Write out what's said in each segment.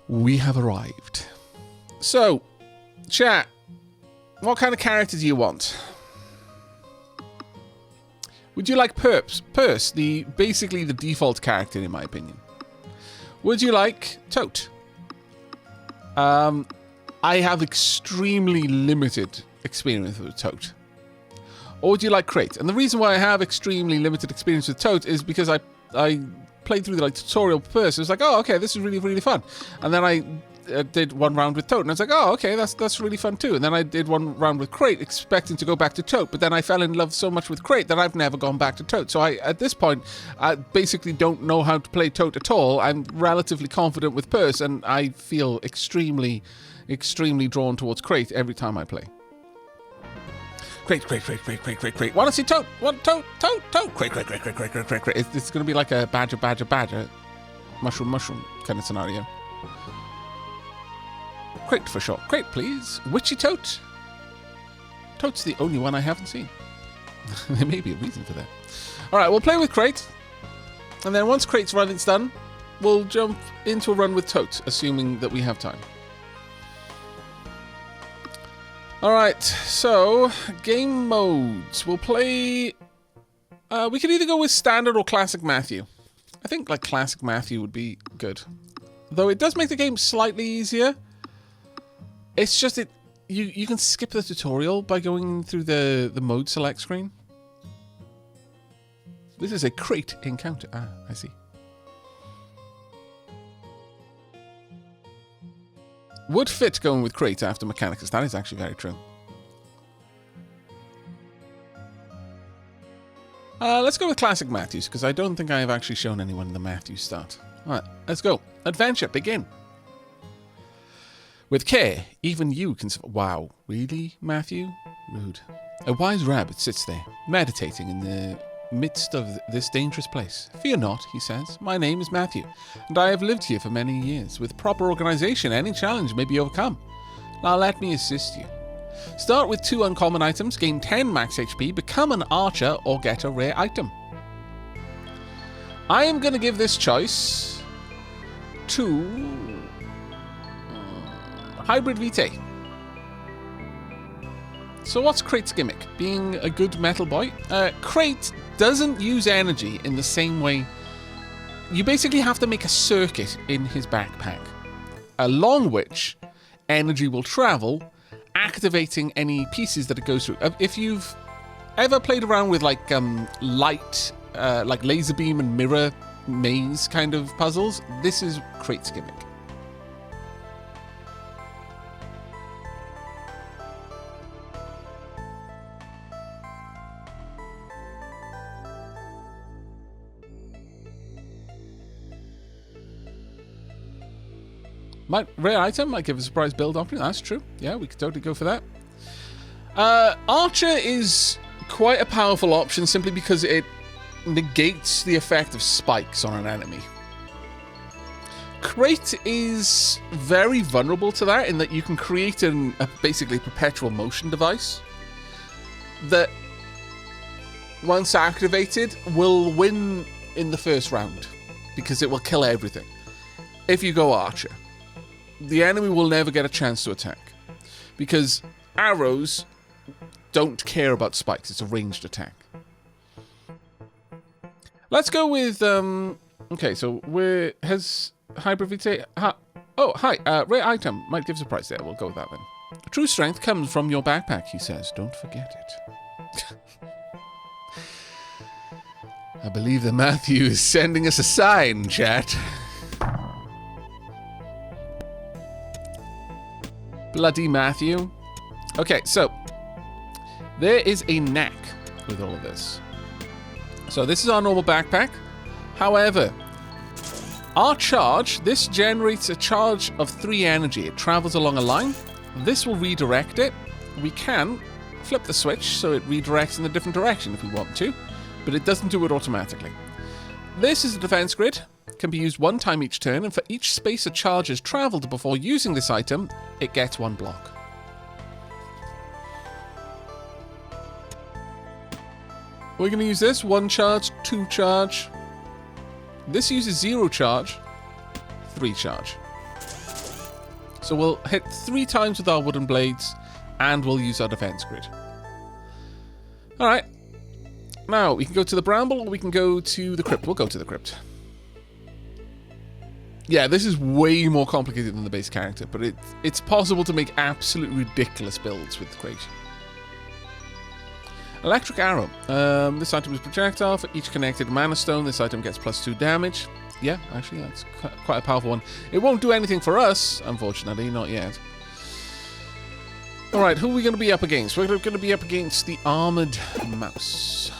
We have arrived. So, chat, what kind of character do you want? Would you like Purse, basically the default character in my opinion? Would you like Tote? I have extremely limited experience with Tote. Or would you like Crate? And the reason why I have extremely limited experience with Tote is because I played through the tutorial Purse. It was like, oh, okay, this is really, really fun. And then I did one round with Tote, and I was like, oh, okay, that's really fun too. And then I did one round with Crate, expecting to go back to Tote, but then I fell in love so much with Crate that I've never gone back to Tote. So at this point, I basically don't know how to play Tote at all. I'm relatively confident with Purse, and I feel extremely, extremely drawn towards Crate every time I play. Crate. Want to see Tote? Want Tote? Crate. It's going to be like a badger, mushroom kind of scenario. Crate for short. Crate, please. Witchy Tote. Tote's the only one I haven't seen. There may be a reason for that. Alright, we'll play with Crate. And then once Crate's running's done, we'll jump into a run with Tote, assuming that we have time. Alright, so game modes. We'll play... we could either go with Standard or Classic Matthew. I think like Classic Matthew would be good. Though it does make the game slightly easier. It's just you can skip the tutorial by going through the mode select screen. This is a Crate encounter. Ah, I see. Would fit going with Crate after Mechanicus. That is actually very true. Let's go with Classic Matthews, because I don't think I have actually shown anyone the Matthews start. Alright, let's go. Adventure, begin. With care, even you can... Wow, really, Matthew? Rude. A wise rabbit sits there, meditating in the midst of this dangerous place. Fear not, he says. My name is Matthew, and I have lived here for many years. With proper organization, any challenge may be overcome. Now let me assist you. Start with 2 uncommon items, gain 10 max HP, become an archer, or get a rare item. I am going to give this choice to... Hybrid Vitae. So what's Crate's gimmick? Being a good metal boy? Crate doesn't use energy in the same way. You basically have to make a circuit in his backpack, along which energy will travel, activating any pieces that it goes through. If you've ever played around with like light, like laser beam and mirror maze kind of puzzles, this is Crate's gimmick. Rare item might give a surprise build option. That's true. Yeah, we could totally go for that. Archer is quite a powerful option simply because it negates the effect of spikes on an enemy. Crate is very vulnerable to that in that you can create a basically perpetual motion device that, once activated, will win in the first round because it will kill everything. If you go Archer, the enemy will never get a chance to attack because arrows don't care about spikes. It's a ranged attack. Let's go with okay, so has Hybrid Vitae... oh, hi, rare item might give us a price there. We'll go with that then. True strength comes from your backpack, he says. Don't forget it. I believe that Matthew is sending us a sign, chat. Bloody Matthew. Okay, so there is a knack with all of this. So this is our normal backpack. However, our charge, this generates a charge of 3 energy. It travels along a line. This will redirect it. We can flip the switch so it redirects in a different direction if we want to, but it doesn't do it automatically. This is a defense grid. Can be used 1 time each turn, and for each space a charge has traveled before using this item, it gets 1 block. We're going to use this 1 charge, 2 charge. This uses 0 charge, 3 charge. So we'll hit 3 times with our wooden blades, and we'll use our defense grid. Alright. Now, we can go to the bramble, or we can go to the crypt. We'll go to the crypt. Yeah, this is way more complicated than the base character, but it's possible to make absolutely ridiculous builds with the crate. Electric arrow. This item is projectile. For each connected mana stone, this item gets +2 damage. Yeah, actually, that's quite a powerful one. It won't do anything for us, unfortunately, not yet. Alright, who are we going to be up against? We're going to be up against the armored mouse.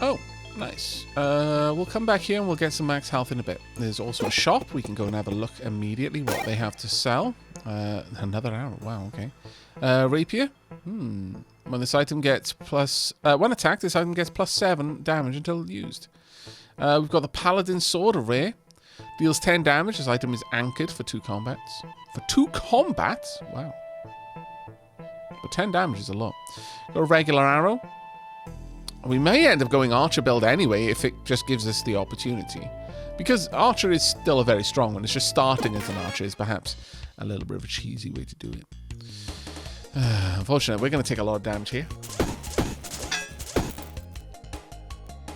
Oh, nice. We'll come back here and we'll get some max health in a bit. There's also a shop. We can go and have a look immediately what they have to sell. Another arrow. Wow, okay. Rapier. When this item gets when attacked, this item gets +7 damage until used. We've got the Paladin Sword, a rare. Deals 10 damage. This item is anchored for 2 combats. For 2 combats? Wow. But 10 damage is a lot. Got a regular arrow. We may end up going Archer build anyway if it just gives us the opportunity. Because Archer is still a very strong one. It's just starting as an Archer is perhaps a little bit of a cheesy way to do it. Unfortunately, we're going to take a lot of damage here.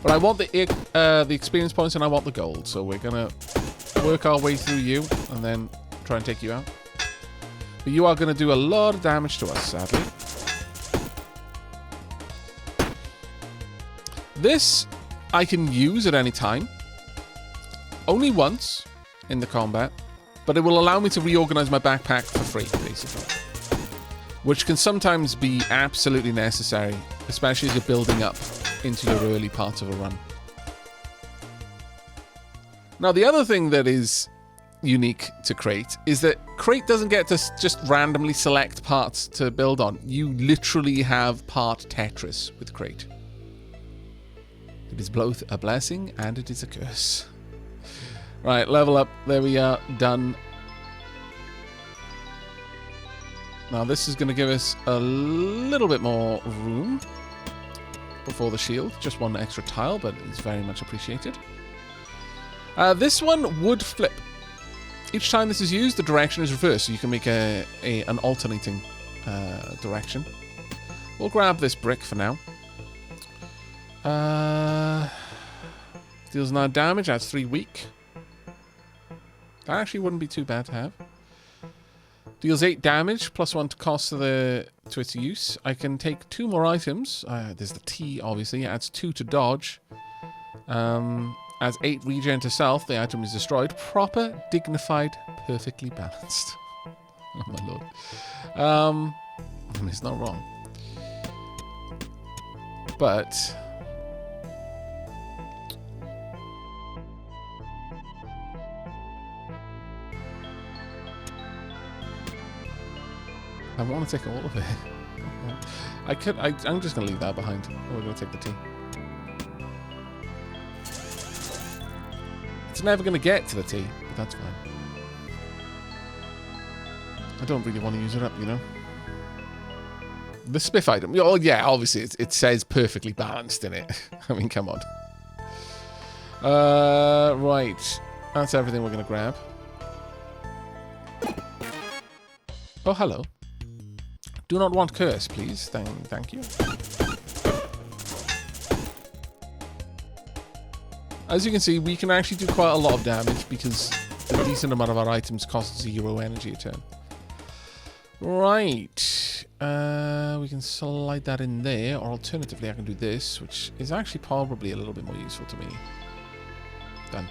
But I want the experience points and I want the gold. So we're going to work our way through you and then try and take you out. But you are going to do a lot of damage to us, sadly. This I can use at any time. Only once in the combat. But it will allow me to reorganize my backpack for free, basically. Which can sometimes be absolutely necessary, especially as you're building up into your early parts of a run. Now, the other thing that is unique to Crate is that Crate doesn't get to just randomly select parts to build on. You literally have part Tetris with Crate. It is both a blessing and it is a curse. Right, level up. There we are. Done. Now this is going to give us a little bit more room before the shield. Just 1 extra tile, but it's very much appreciated. This one would flip. Each time this is used, the direction is reversed, so you can make an alternating direction. We'll grab this brick for now. Deals 9 damage, adds 3 weak. That actually wouldn't be too bad to have. Deals 8 damage, +1 to cost to its use. I can take 2 more items. There's the T, obviously. Adds 2 to dodge. Adds 8 regen to self. The item is destroyed. Proper, dignified, perfectly balanced. Oh my lord. I mean, it's not wrong. But I want to take all of it. I'm just going to leave that behind. We're going to take the T. It's never going to get to the T, but that's fine. I don't really want to use it up, you know. The spiff item. Oh, yeah, obviously it says perfectly balanced in it. I mean, come on. Right. That's everything we're going to grab. Oh, hello. Do not want curse, please. Thank you. As you can see, we can actually do quite a lot of damage because a decent amount of our items cost 0 energy a turn. Right. We can slide that in there, or alternatively I can do this, which is actually probably a little bit more useful to me. Done.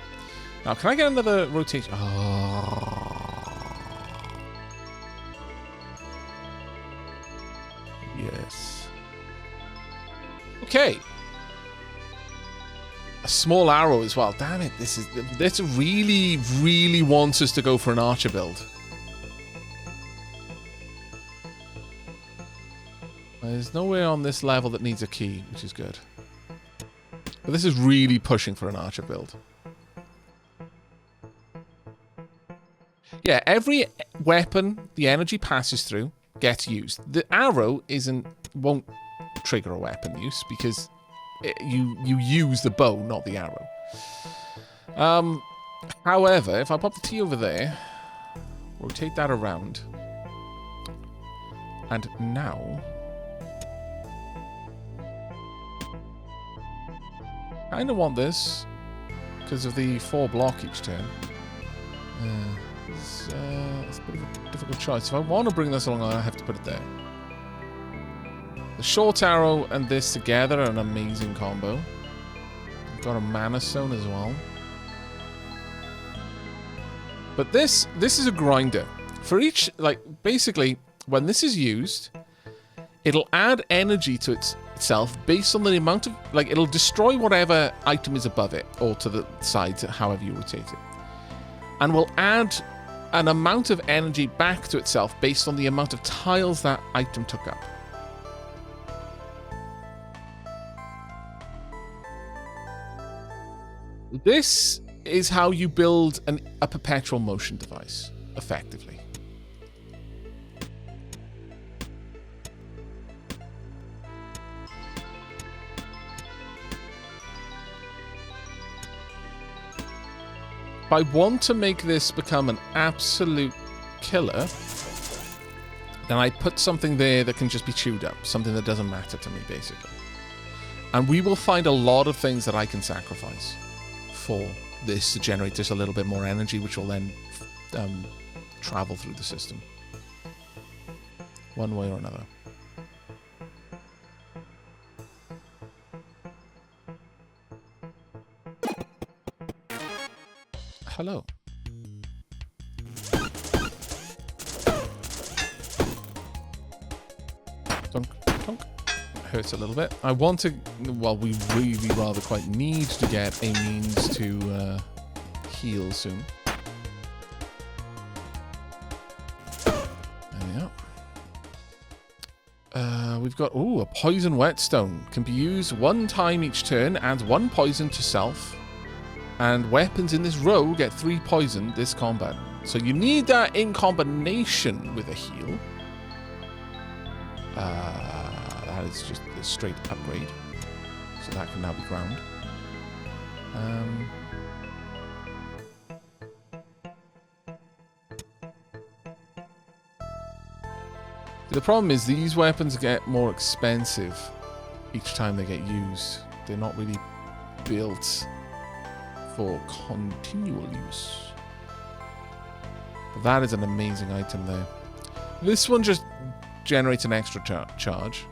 Now, can I get another rotation? Oh. Yes. Okay. A small arrow as well. Damn it! This really, really wants us to go for an archer build. There's nowhere on this level that needs a key, which is good. But this is really pushing for an archer build. Yeah, every weapon the energy passes through gets used. The arrow won't trigger a weapon use because you use the bow, not the arrow. However, if I pop the T over there, rotate that around. And now... I kind of want this because of the 4 block each turn. It's a bit of a difficult choice. If I want to bring this along, I have to put it there. The short arrow and this together are an amazing combo. I've got a mana stone as well. But this is a grinder. For each, like, basically, when this is used, it'll add energy to itself based on the amount of, like, it'll destroy whatever item is above it, or to the side, however you rotate it. And will add an amount of energy back to itself based on the amount of tiles that item took up. This is how you build a perpetual motion device, effectively. If I want to make this become an absolute killer, then I put something there that can just be chewed up, something that doesn't matter to me, basically. And we will find a lot of things that I can sacrifice for this to generate just a little bit more energy, which will then travel through the system one way or another. Hello. Dunk, dunk. Hurts a little bit. I want to, well, we really rather quite need to get a means to heal soon. There we go. We've got, ooh, a poison whetstone. Can be used 1 time each turn, adds 1 poison to self. And weapons in this row get 3 poison this combat. So you need that in combination with a heal. That is just a straight upgrade. So that can now be ground. The problem is these weapons get more expensive each time they get used. They're not really built for continual use. But that is an amazing item there. This one just generates an extra charge.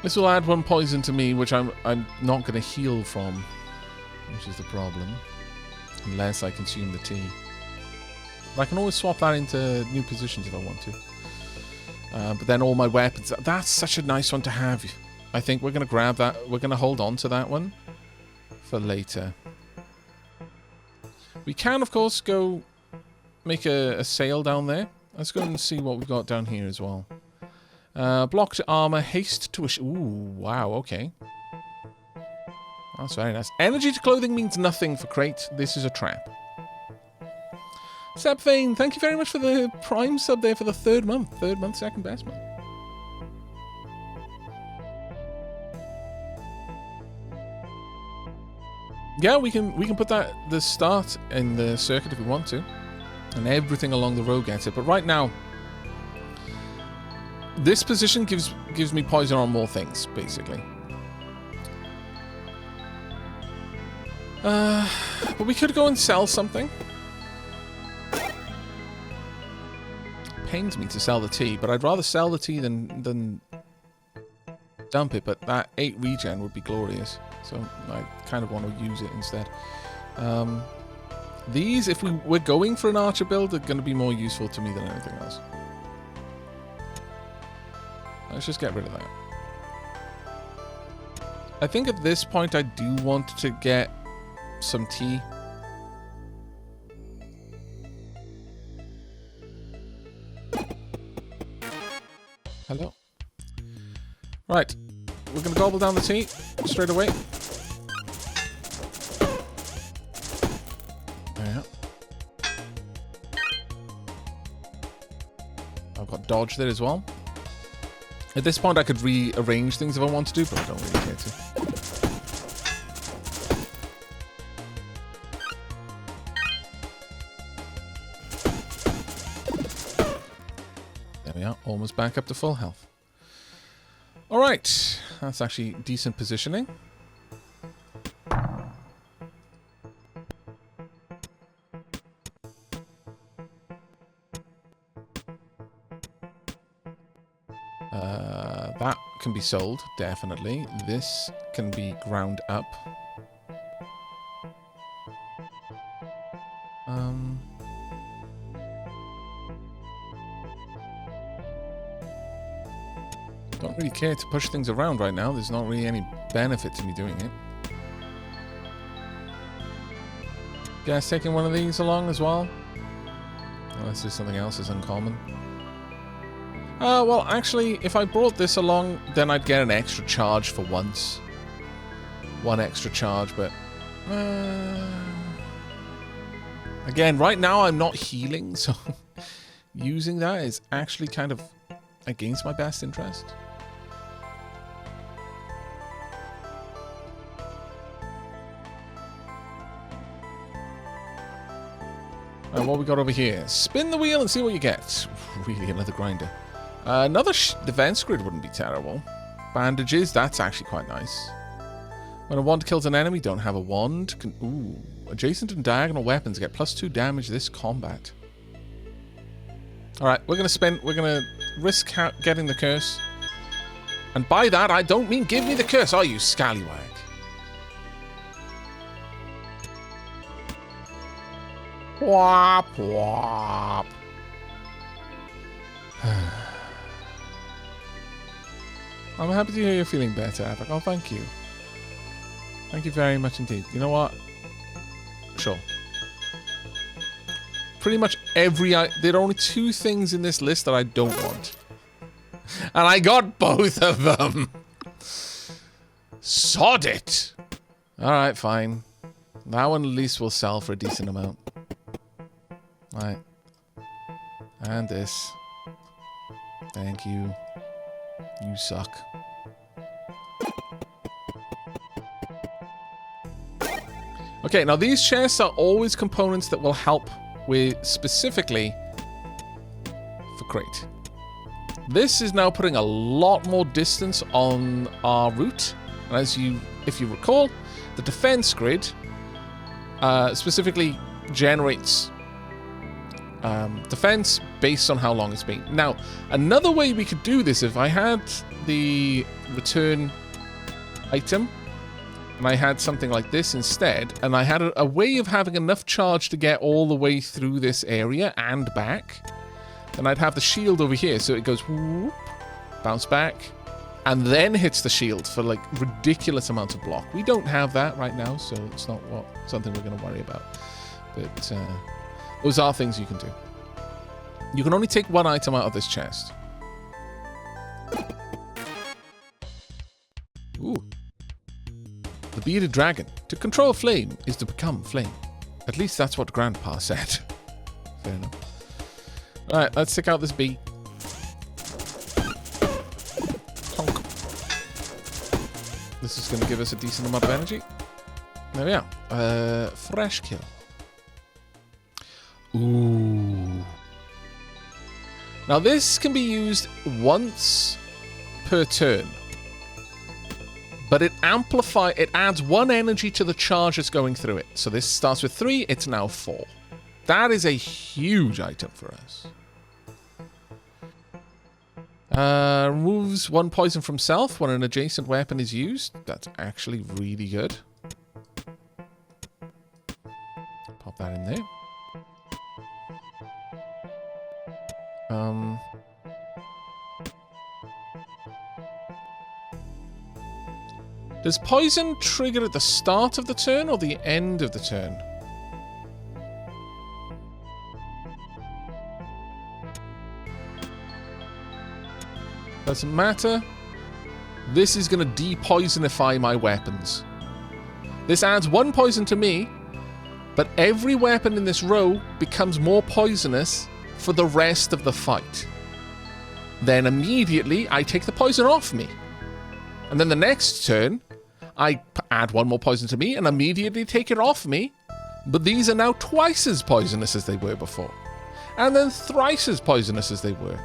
This will add 1 poison to me, which I'm not going to heal from, which is the problem, unless I consume the tea. But I can always swap that into new positions if I want to. But then all my weapons, that's such a nice one to have. I think we're going to grab that, we're going to hold on to that one for later. We can, of course, go make a sail down there. Let's go and see what we've got down here as well. Blocked armor, haste to a... Ooh, wow, okay. That's very nice. Energy to clothing means nothing for crate. This is a trap. Sebfane, thank you very much for the Prime sub there for the 3rd month. 3rd month, 2nd best month. Yeah, we can put the start in the circuit if we want to. And everything along the road gets it. But right now, this position gives me poison on more things, basically. But we could go and sell something. Pains me to sell the tea, but I'd rather sell the tea than dump it. But that 8 regen would be glorious, so I kind of want to use it instead. These, if we're going for an archer build, are going to be more useful to me than anything else. Let's just get rid of that. I think at this point I do want to get some tea. Hello. Right. We're going to gobble down the tea straight away. There we go. Put dodge there as well. At this point, I could rearrange things if I want to do, but I don't really care to. There we are, almost back up to full health. Alright, that's actually decent positioning. That can be sold, definitely. This can be ground up. Don't really care to push things around right now. There's not really any benefit to me doing it. Guys, taking one of these along as well? Unless there's something else that's uncommon. Well, actually, if I brought this along, then I'd get an extra charge for once. One extra charge, but... again, right now I'm not healing, so using that is actually kind of against my best interest. What we got over here? Spin the wheel and see what you get. Really, another grinder. Another defense grid wouldn't be terrible. Bandages, that's actually quite nice. When a wand kills an enemy, don't have a wand. Ooh. Adjacent and diagonal weapons get +2 damage this combat. Alright, we're gonna risk getting the curse. And by that, I don't mean give me the curse, you scallywag. Whop, whop. I'm happy to hear you're feeling better, Aavak. Oh, thank you. Thank you very much indeed. You know what? Sure. Pretty much there are only 2 things in this list that I don't want. And I got both of them. Sod it. Alright, fine. That one at least will sell for a decent amount. Alright. And this. Thank you. You suck. Okay, now these chests are always components that will help with specifically for crate. This is now putting a lot more distance on our route. And if you recall, the defense grid specifically generates defense based on how long it's been. Now, another way we could do this, if I had the return item and I had something like this instead, and I had a way of having enough charge to get all the way through this area and back, then I'd have the shield over here, so it goes whoop, bounce back, and then hits the shield for like ridiculous amounts of block. We don't have that right now, so it's not something we're going to worry about. But those are things you can do. You can only take one item out of this chest. Ooh. The bearded dragon. To control flame is to become flame. At least that's what Grandpa said. Fair enough. Alright, let's take out this bee. Honk. This is going to give us a decent amount of energy. There we are. Fresh kill. Ooh. Now this can be used once per turn. But it adds 1 energy to the charge that's going through it. So this starts with 3, it's now 4. That is a huge item for us. Removes 1 poison from self when an adjacent weapon is used. That's actually really good. Pop that in there. Does poison trigger at the start of the turn or the end of the turn? Doesn't matter. This is going to de-poisonify my weapons. This adds 1 poison to me, but every weapon in this row becomes more poisonous for the rest of the fight. then immediately I take the poison off me. And then the next turn, I add one more poison to me and immediately take it off me. But these are now twice as poisonous as they were before. And then thrice as poisonous as they were.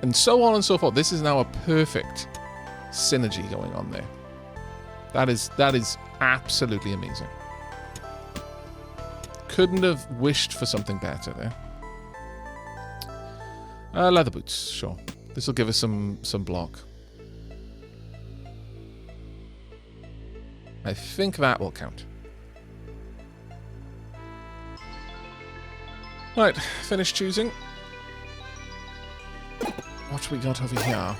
And so on and so forth. This is now a perfect synergy going on there. That is absolutely amazing. Couldn't have wished for something better there. Leather boots, sure. This will give us some block. I think that will count. Right, finish choosing. What we got over here?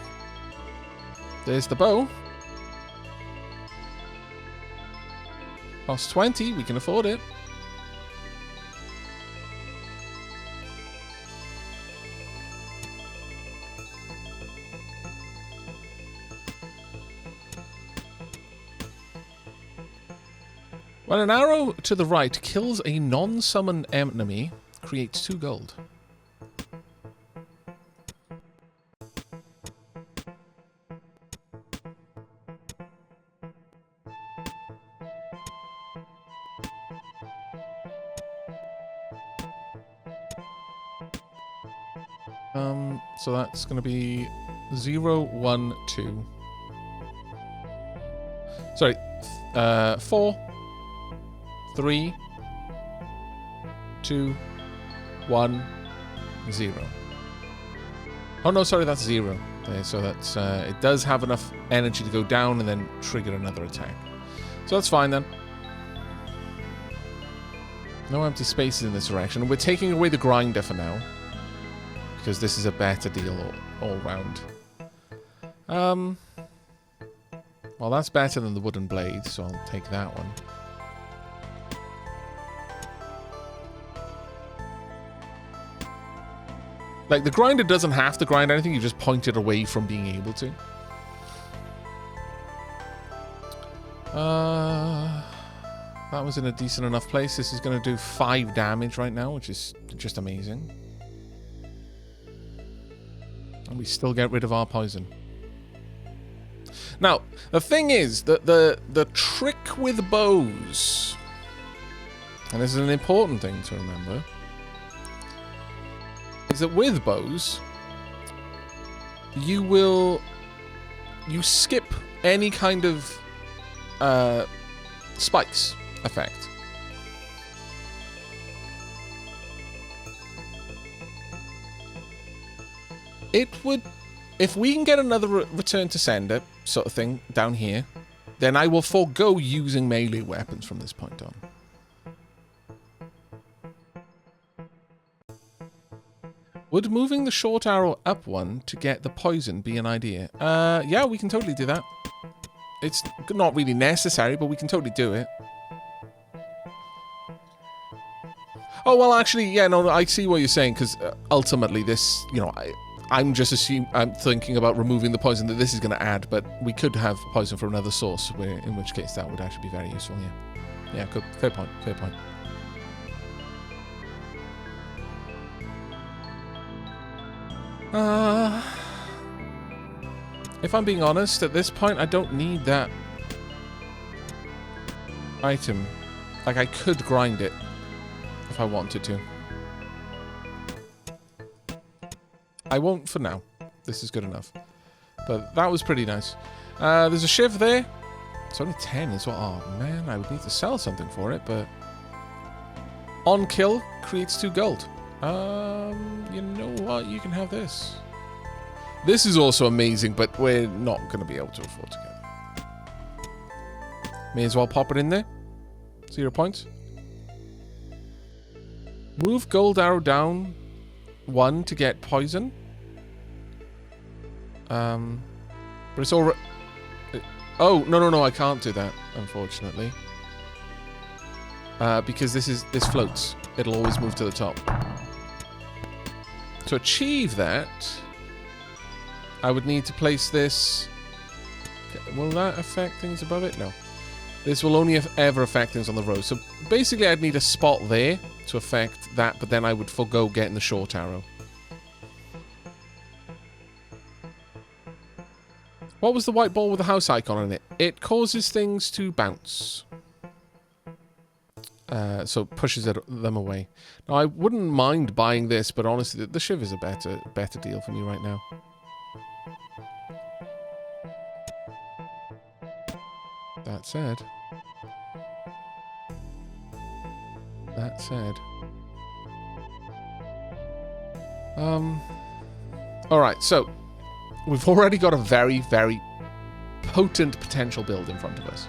There's the bow. Cost 20, we can afford it. When an arrow to the right kills a non-summon enemy, creates 2 gold. So that's going to be 0, 1, 2. Sorry, 4, 3, 2, 1, 0. Oh no, sorry, that's 0. There, so that's it does have enough energy to go down and then trigger another attack. So that's fine then. No empty spaces in this direction. We're taking away the grinder for now, because this is a better deal all round. Well, that's better than the wooden blade, so I'll take that one. Like, the grinder doesn't have to grind anything, you just point it away from being able to. That was in a decent enough place. This is going to do 5 damage right now, which is just amazing. And we still get rid of our poison. Now, the thing is that the trick with bows, and this is an important thing to remember, is that with bows, you skip any kind of spikes effect. It would, if we can get another return to sender sort of thing down here, then I will forego using melee weapons from this point on. Would moving the short arrow up 1 to get the poison be an idea? Yeah, we can totally do that. It's not really necessary, but we can totally do it. Oh, well, actually, yeah, no, I see what you're saying, because ultimately this, you know, I'm thinking about removing the poison that this is going to add, but we could have poison from another source, in which case that would actually be very useful, yeah. Yeah, good. Fair point, fair point. If I'm being honest, at this point, I don't need that item. Like, I could grind it if I wanted to. I won't for now. This is good enough. But that was pretty nice. There's a shiv there. It's only 10 as well. Oh, man, I would need to sell something for it, but... On kill creates 2 gold. You know what? You can have this. This is also amazing, but we're not going to be able to afford to get it. May as well pop it in there. 0 points. Move gold arrow down 1 to get poison. But it's all... Oh, no, I can't do that, unfortunately. Because this floats. It'll always move to the top. To achieve that, I would need to place this... Will that affect things above it? No. This will only ever affect things on the row. So basically I'd need a spot there to affect that, but then I would forego getting the short arrow. What was the white ball with the house icon on it? It causes things to bounce. So it pushes them away. Now, I wouldn't mind buying this, but honestly, the Shiv is a better deal for me right now. That said... Alright, so... We've already got a very, very potent potential build in front of us.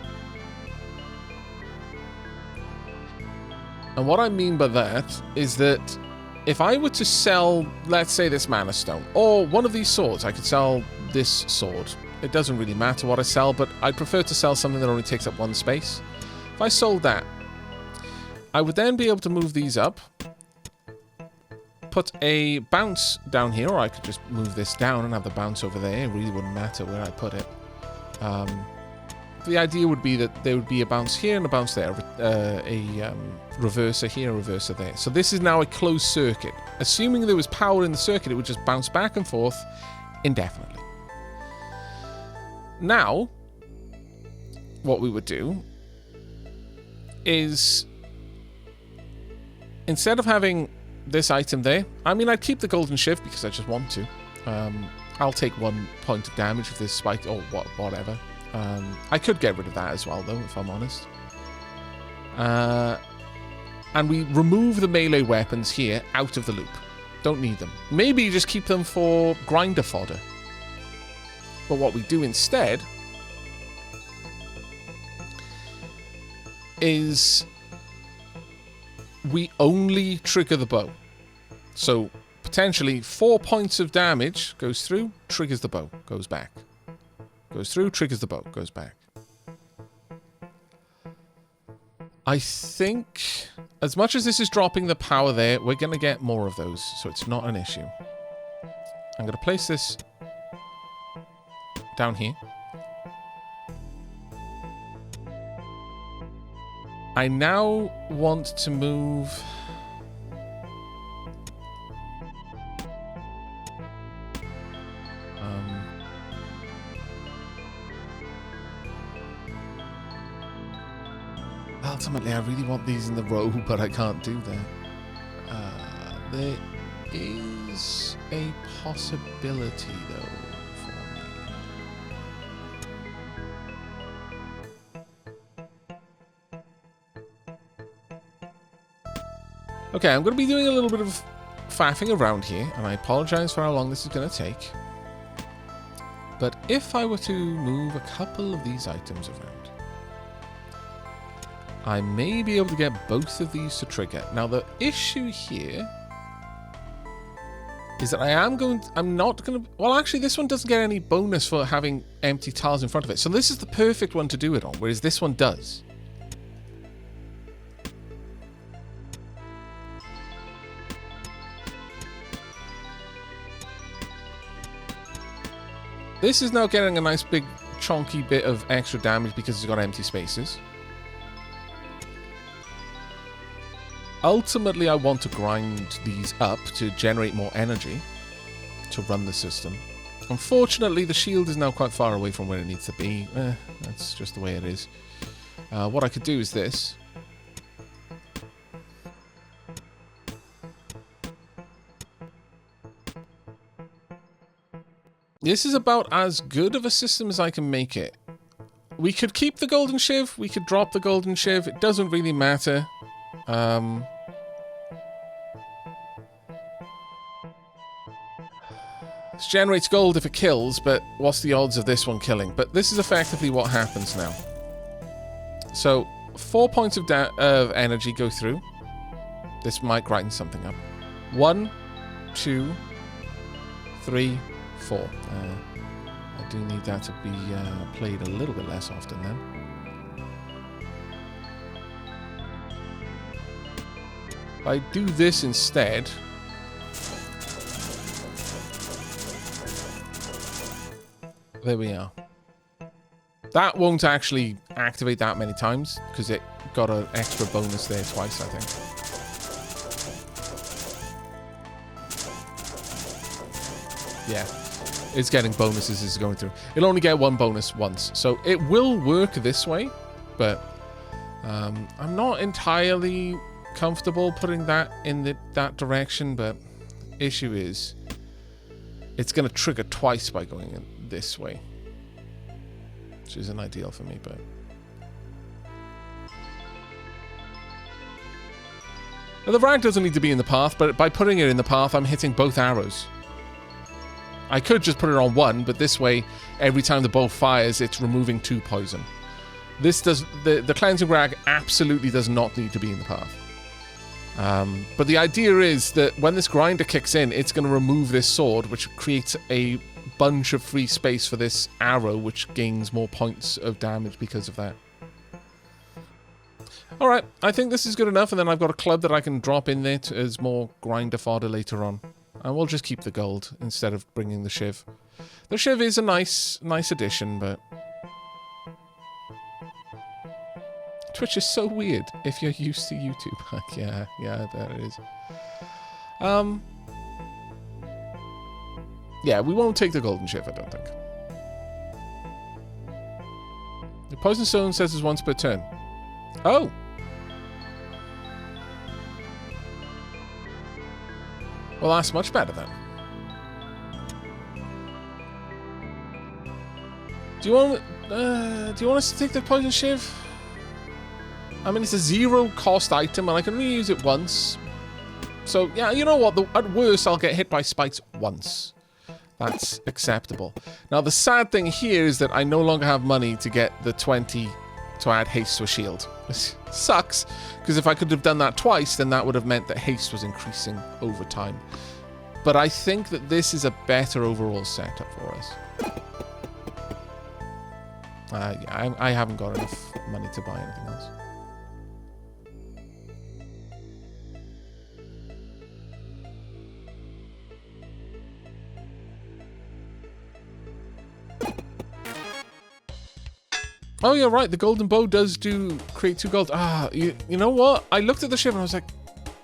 And what I mean by that is that if I were to sell, let's say, this Mana Stone, or one of these swords, I could sell this sword. It doesn't really matter what I sell, but I'd prefer to sell something that only takes up one space. If I sold that, I would then be able to move these up, put a bounce down here, or I could just move this down and have the bounce over there. It really wouldn't matter where I put it. The idea would be that there would be a bounce here and a bounce there, a reverser here, a reverser there. So this is now a closed circuit. Assuming there was power in the circuit, it would just bounce back and forth indefinitely. Now, what we would do is, instead of having this item there, I mean, I'd keep the golden shift because I just want to. I'll take 1 point of damage if this spike or whatever. I could get rid of that as well, though, if I'm honest. And we remove the melee weapons here out of the loop. Don't need them. Maybe just keep them for grinder fodder. But what we do instead is we only trigger the bow. So potentially 4 points of damage goes through, triggers the bow, goes back. Goes through, triggers the bow, goes back. I think, as much as this is dropping the power there, we're going to get more of those, so it's not an issue. I'm going to place this down here. I now want to move... Ultimately, I really want these in the row, but I can't do that. There is a possibility, though, for me. Okay, I'm going to be doing a little bit of faffing around here, and I apologize for how long this is going to take. But if I were to move a couple of these items around, I may be able to get both of these to trigger. Now, the issue here is that I'm not going to... Well, actually, this one doesn't get any bonus for having empty tiles in front of it. So this is the perfect one to do it on, whereas this one does. This is now getting a nice big chonky bit of extra damage because it's got empty spaces. Ultimately, I want to grind these up to generate more energy to run the system. Unfortunately, the shield is now quite far away from where it needs to be. That's just the way it is. What I could do is this. This is about as good of a system as I can make it. We could keep the golden shiv, we could drop the golden shiv, it doesn't really matter. This generates gold if it kills, but what's the odds of this one killing? But this is effectively what happens now. So, 4 points of energy go through. This might grind something up. 1, 2, 3, 4. I do need that to be played a little bit less often then. If I do this instead... There we are. That won't actually activate that many times, because it got an extra bonus there twice, I think. Yeah. It's getting bonuses as it's going through. It'll only get one bonus once. So it will work this way, but I'm not entirely comfortable putting that in that direction, but issue is it's going to trigger twice by going in this way, which isn't ideal for me, but... Now, the rag doesn't need to be in the path, but by putting it in the path, I'm hitting both arrows. I could just put it on one, but this way, every time the bow fires, it's removing 2 poison. This does... The cleansing rag absolutely does not need to be in the path. But the idea is that when this grinder kicks in, it's going to remove this sword, which creates a bunch of free space for this arrow, which gains more points of damage because of that. Alright, I think this is good enough, and then I've got a club that I can drop in there as more grinder fodder later on. And we'll just keep the gold instead of bringing the shiv. The shiv is a nice addition, but... Twitch is so weird if you're used to YouTube. Like, yeah, there it is. Yeah, we won't take the golden shiv, I don't think. The poison stone says it's once per turn. Oh! Well, that's much better then. Do you want us to take the poison shiv? I mean, it's a 0 cost item, and I can only use it once. So, yeah, you know what? At worst, I'll get hit by spikes once. That's acceptable. Now, the sad thing here is that I no longer have money to get the 20 to add haste to a shield. This sucks, because if I could have done that twice, then that would have meant that haste was increasing over time. But I think that this is a better overall setup for us. Yeah, I haven't got enough money to buy anything else. Oh, yeah, right. The golden bow does create 2 gold. You know what? I looked at the shiv and I was like,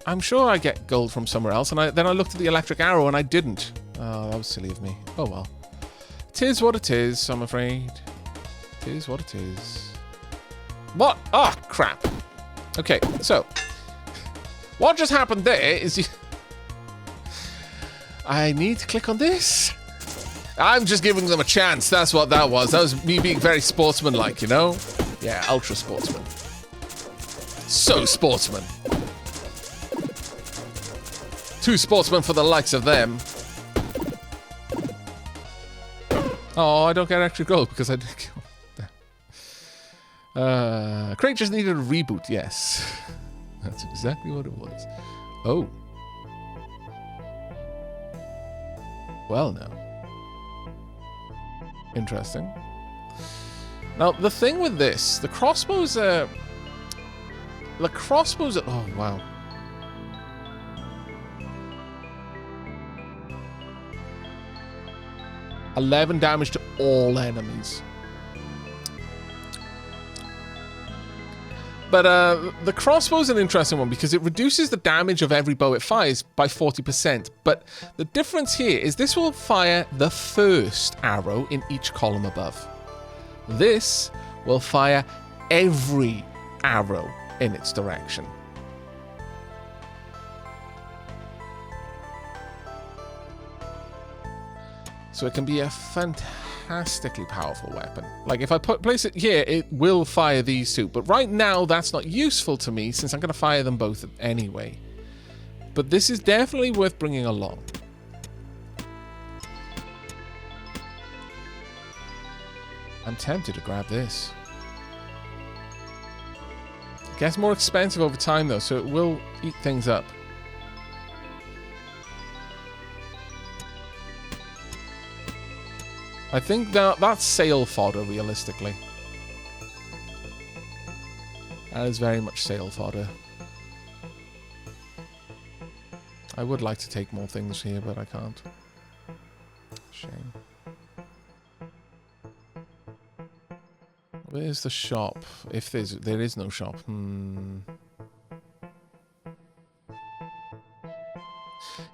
I'm sure I get gold from somewhere else. And then I looked at the electric arrow and I didn't. Oh, that was silly of me. Oh, well. Tis what it is, I'm afraid. Tis what it is. What? Oh, crap. Okay, so. What just happened there is... I need to click on this. I'm just giving them a chance. That's what that was. That was me being very sportsmanlike, you know? Yeah, ultra sportsman. So sportsman. 2 sportsmen for the likes of them. Oh, I don't get extra gold because I didn't kill them. Crate just needed a reboot, yes. That's exactly what it was. Oh. Well, now. Interesting. Now, the thing with this, the crossbows are... Oh, wow. $11 damage to all enemies. But the crossbow's an interesting one because it reduces the damage of every bow it fires by 40%. But the difference here is this will fire the first arrow in each column above. This will fire every arrow in its direction. So it can be a fantastically powerful weapon. Like, if I place it here, it will fire these 2. But right now, that's not useful to me, since I'm going to fire them both anyway. But this is definitely worth bringing along. I'm tempted to grab this. It gets more expensive over time, though, so it will eat things up. I think that's sale fodder, realistically. That is very much sale fodder. I would like to take more things here, but I can't. Shame. Where's the shop? If there is no shop.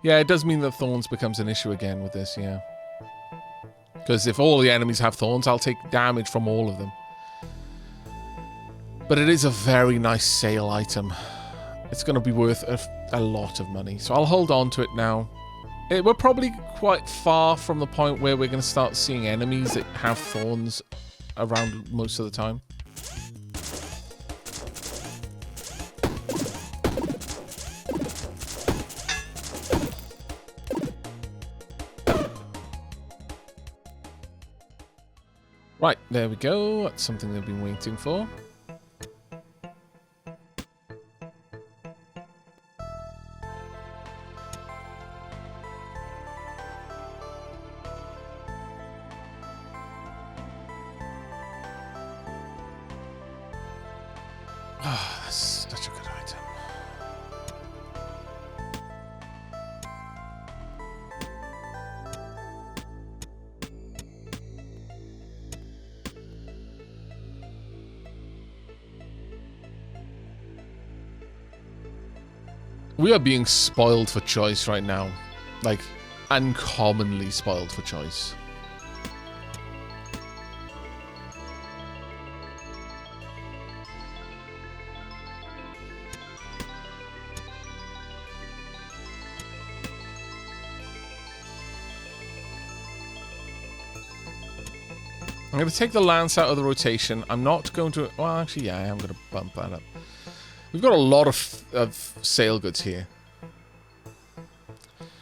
Yeah, it does mean that thorns becomes an issue again with this, yeah. Because if all the enemies have thorns, I'll take damage from all of them. But it is a very nice sale item. It's going to be worth a lot of money. So I'll hold on to it now. We're probably quite far from the point where we're going to start seeing enemies that have thorns around most of the time. Right, there we go. That's something they've been waiting for. Oh, that's such a good item. We are being spoiled for choice right now. Like, uncommonly spoiled for choice. I'm going to take the lance out of the rotation. I'm not going to... Well, actually, yeah, I am going to bump that up. We've got a lot of sale goods here.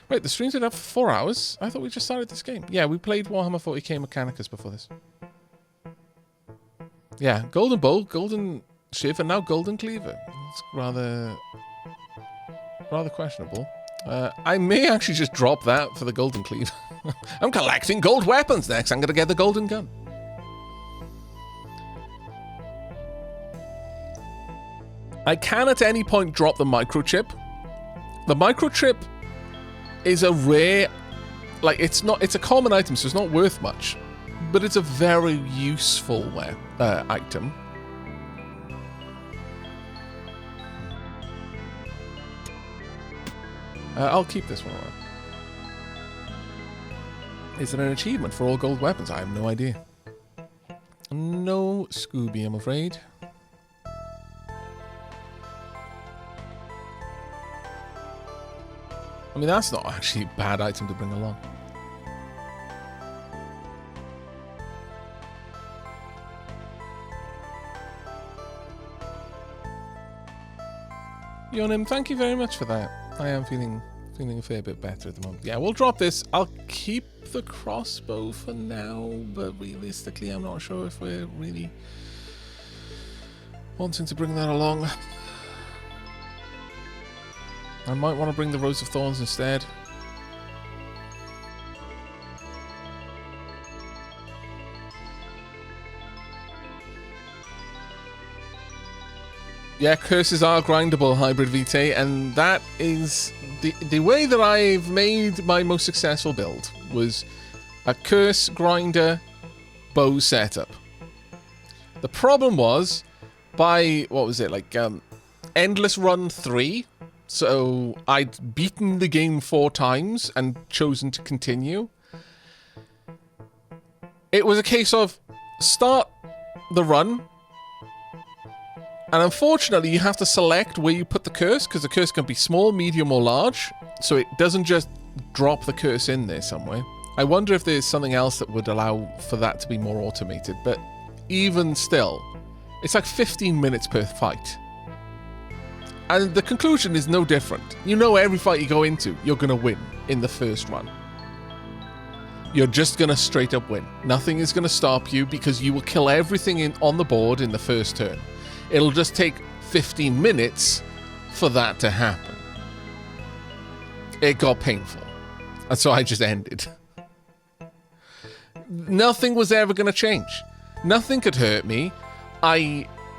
Wait, the stream's been up for 4 hours? I thought we just started this game. Yeah, we played Warhammer 40k Mechanicus before this. Yeah, Golden Bow, Golden Shiv, and now Golden Cleaver. It's rather questionable. I may actually just drop that for the Golden Cleaver. I'm collecting gold weapons next. I'm going to get the Golden Gun. I can at any point drop the microchip. The microchip is a rare, like it's a common item, so it's not worth much, but it's a very useful item. I'll keep this one around. Is it an achievement for all gold weapons? I have no idea. No Scooby, I'm afraid. I mean, that's not actually a bad item to bring along. Yonim, thank you very much for that. I am feeling a fair bit better at the moment. Yeah, we'll drop this. I'll keep the crossbow for now, but realistically, I'm not sure if we're really wanting to bring that along. I might want to bring the Rose of Thorns instead. Yeah, curses are grindable, Hybrid Vitae, and that is the way that I've made my most successful build was a curse grinder bow setup. The problem was by what was it like Endless Run 3. So I'd beaten the game 4 times and chosen to continue. It was a case of start the run, and unfortunately you have to select where you put the curse, because the curse can be small, medium or large, so it doesn't just drop the curse in there somewhere. I wonder if there's something else that would allow for that to be more automated, but even still, it's like 15 minutes per fight. And the conclusion is no different. You know every fight you go into, you're going to win in the first run. You're just going to straight up win. Nothing is going to stop you because you will kill everything on the board in the first turn. It'll just take 15 minutes for that to happen. It got painful. And so I just ended. Nothing was ever going to change. Nothing could hurt me.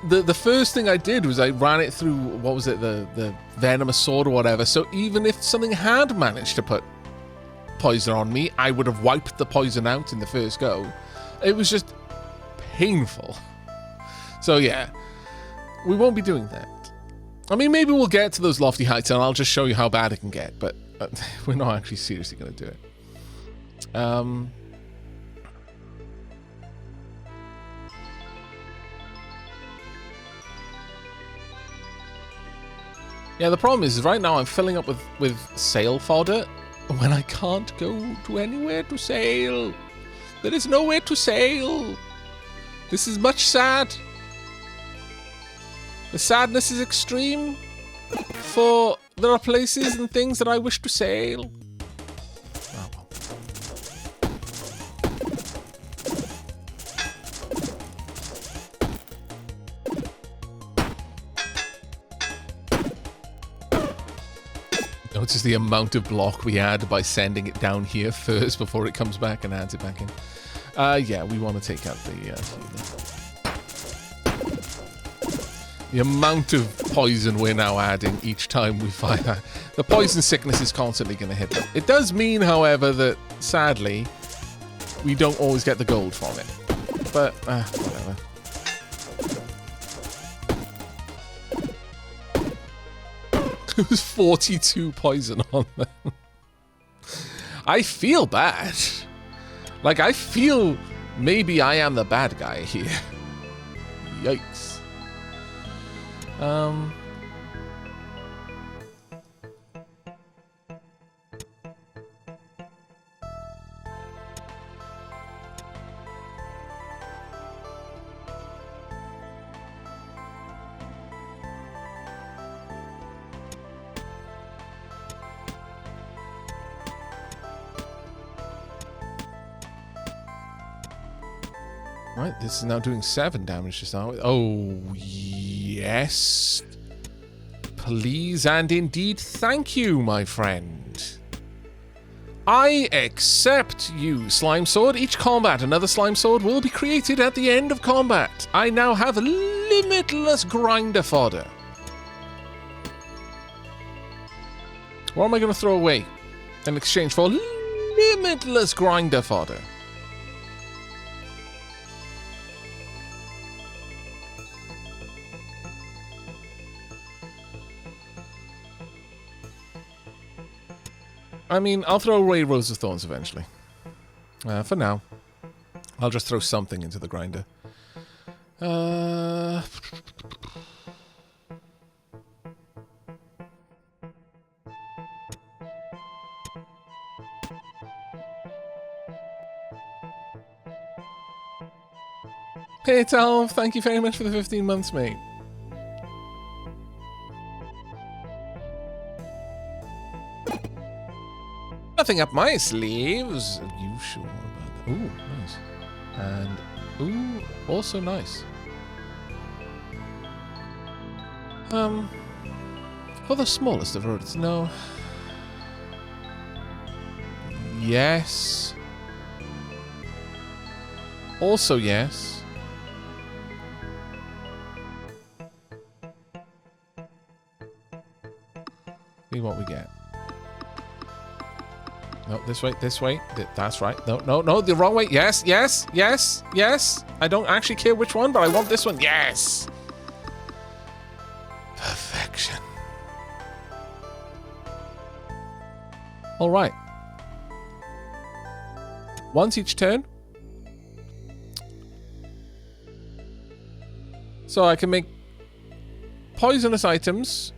The first thing I did was I ran it through, what was it, the venomous sword or whatever, so even if something had managed to put poison on me, I would have wiped the poison out in the first go. It was just painful. So yeah, we won't be doing that. I mean, maybe we'll get to those lofty heights and I'll just show you how bad it can get, but we're not actually seriously going to do it. Yeah, the problem is right now I'm filling up with sail fodder when I can't go to anywhere to sail. There is nowhere to sail. This is much sad. The sadness is extreme, for there are places and things that I wish to sail. Oh, well. Notice the amount of block we add by sending it down here first before it comes back and adds it back in. Yeah, we want to take out the amount of poison we're now adding each time we fire. The poison sickness is constantly going to hit them. It does mean, however, that sadly we don't always get the gold from it. But whatever. There was 42 poison on them. I feel bad. Like, I feel maybe I am the bad guy here. Yikes. Right, this is now doing 7 damage to start with. Oh, yes. Please and indeed thank you, my friend. I accept you, Slime Sword. Each combat, another Slime Sword will be created at the end of combat. I now have limitless grinder fodder. What am I going to throw away in exchange for limitless grinder fodder? I mean, I'll throw away Rose of Thorns eventually. For now, I'll just throw something into the grinder. Hey, Talv, thank you very much for the 15 months, mate. Nothing up my sleeves. Are you sure about that? Ooh, nice. And, ooh, also nice. For the smallest of roads, no. Yes. Also yes. See what we get. No, this way, this way. That's right. No, no, no, the wrong way. Yes, yes, yes, yes. I don't actually care which one, but I want this one. Yes. Perfection. All right. Once each turn. So I can make poisonous items.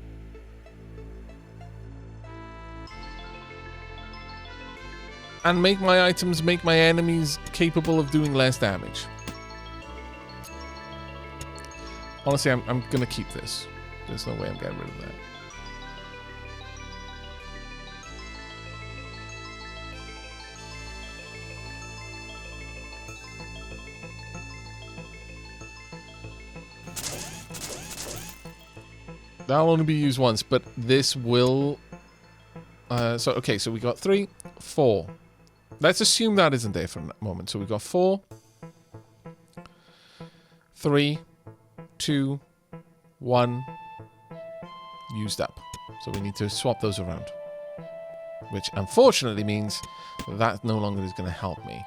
And make my items, make my enemies capable of doing less damage. Honestly, I'm gonna keep this. There's no way I'm getting rid of that. That'll only be used once, but this will... okay, so we got 3, 4. Let's assume that isn't there for a moment. So we got 4, 3, 2, 1, used up. So we need to swap those around. Which unfortunately means that no longer is going to help me.